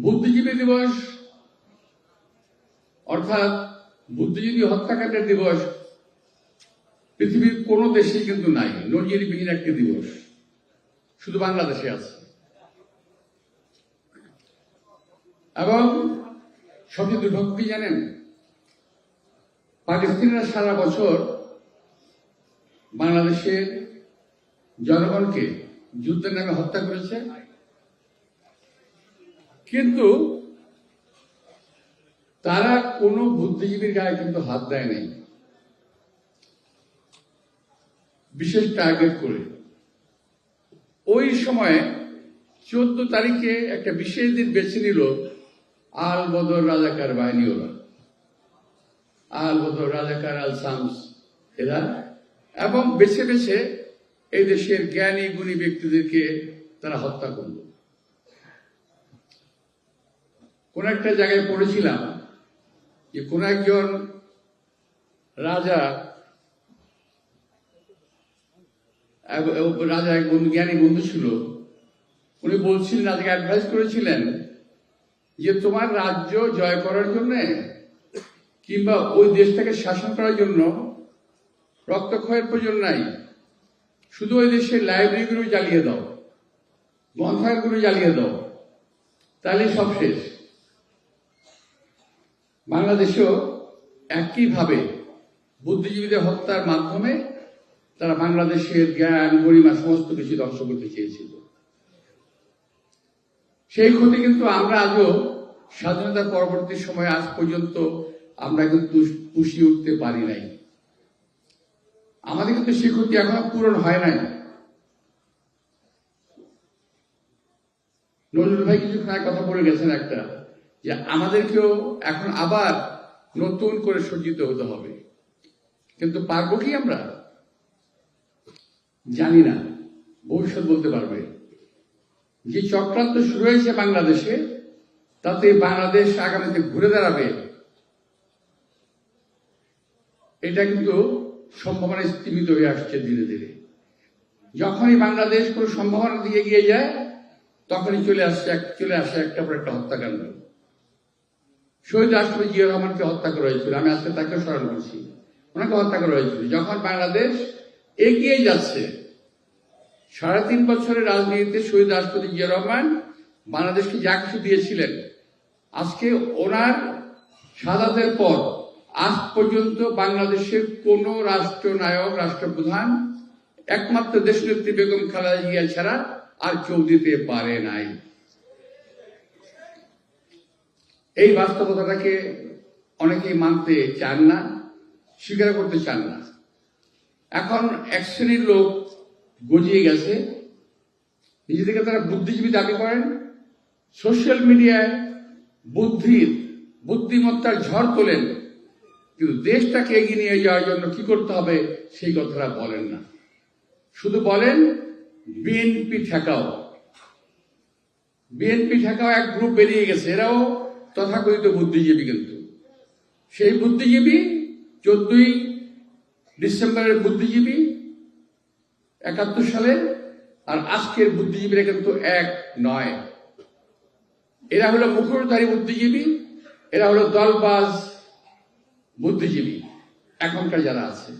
বুদ্ধিজীবী দিবস অর্থাৎ বুদ্ধিজীবী হত্যাকাণ্ডের দিবস পৃথিবীর কোন দেশে কিন্তু নাই। নজিরবিহীন একটি দিবস শুধু বাংলাদেশে আছে। এবং সবচেয়ে দুর্ভাগ্য কি জানেন, পাকিস্তানিরা সারা বছর বাংলাদেশের জনগণকে যুদ্ধের নামে হত্যা করেছে, কিন্তু তারা কোনো বুদ্ধিজীবীর গায়ে কিন্তু হাত দেয় নাই, বিশেষ টার্গেট করে। ওই সময়ে 14 তারিখে একটা বিশেষ দিন বেছে নিল আল বদর রাজাকার বাহিনী, ওরা আল বদর রাজাকার আল শামস এরা, এবং বেছে বেছে এই দেশের জ্ঞানী গুণী ব্যক্তিদেরকে তারা হত্যা করল। কোন একটা জায়গায় পড়েছিলাম যে কোন একজন রাজা এক জ্ঞানী বন্ধু ছিল, উনি বলছিলেন, রাজাকে অ্যাডভাইস করেছিলেন যে তোমার রাজ্য জয় করার জন্য কিংবা ওই দেশটাকে শাসন করার জন্য রক্তক্ষয়ের প্রয়োজন নাই, শুধু ওই দেশের লাইব্রেরিগুলো জ্বালিয়ে দাও, গ্রন্থাগারগুলো জ্বালিয়ে দাও, তাহলে সব শেষ। বাংলাদেশেও একইভাবে বুদ্ধিজীবীদের হত্যার মাধ্যমে তারা বাংলাদেশের জ্ঞান গরিমা সমস্ত কিছু ধ্বংস করতে চেয়েছিল। সেই ক্ষতি কিন্তু আমরা আজও স্বাধীনতা পরবর্তী সময় আজ পর্যন্ত আমরা কিন্তু পুষিয়ে উঠতে পারি নাই। আমাদের কিন্তু সেই ক্ষতি এখনো পূরণ হয় নাই। নজরুল ভাই কিছুক্ষণ আগে কথা বলে গেছেন একটা, যে আমাদেরকেও এখন আবার নতুন করে সজ্জিত হতে হবে, কিন্তু পারবো কি আমরা জানি না, ভবিষ্যৎ বলতে পারবে। যে চক্রান্ত শুরু হয়েছে বাংলাদেশে, তাতে বাংলাদেশ আগামীতে ঘুরে দাঁড়াবে, এটা কিন্তু সম্ভাবনা স্তীমিত হয়ে আসছে ধীরে ধীরে। যখনই বাংলাদেশ কোনো সম্ভাবনা দিয়ে এগিয়ে যায়, তখনই চলে আসে একটা পর একটা হত্যাকাণ্ড। শহীদ রাষ্ট্রপতি জিয়া রহমানকে হত্যা করা হয়েছিল, আমি আজকে তাকে স্মরণ করছি, ওনাকে হত্যা করা হয়েছিল যখন বাংলাদেশ এগিয়ে যাচ্ছে। 3.5 বছরের রাজনীতিতে শহীদ রাষ্ট্রপতি জিয়া রহমান বাংলাদেশকে যা কিছু দিয়েছিলেন, আজকে ওনার শাহাদাতের পর আজ পর্যন্ত বাংলাদেশের কোন রাষ্ট্রনায়ক রাষ্ট্রপ্রধান একমাত্র দেশনেত্রী বেগম খালেদা জিয়া ছাড়া আর কেউ দিতে পারে নাই। এই বাস্তবতাটাকে অনেকেই মানতে চান না, স্বীকার করতে চান না। এখন এক শ্রেণীর লোক গজিয়ে গেছে, নিজেদেরকে তারা বুদ্ধিজীবী দাবি করেন, সোশ্যাল মিডিয়ায় বুদ্ধিমত্তার ঝড় তোলেন, কিন্তু দেশটাকে এগিয়ে নিয়ে যাওয়ার জন্য কি করতে হবে সেই কথাটা বলেন না। শুধু বলেন বিএনপি ঠেকাও। বিএনপি ঠেকাও এক গ্রুপ বেরিয়ে গেছে, এরাও তথাকথিত বুদ্ধিজীবী, কিন্তু সেই বুদ্ধিজীবী 14ই ডিসেম্বরের বুদ্ধিজীবী 71 সালের, আর আজকের বুদ্ধিজীবীরা কিন্তু এক নয়। এরা হলো মুখোশধারী বুদ্ধিজীবী, এরা হলো দলবাজ বুদ্ধিজীবী এখনকার যারা আছে।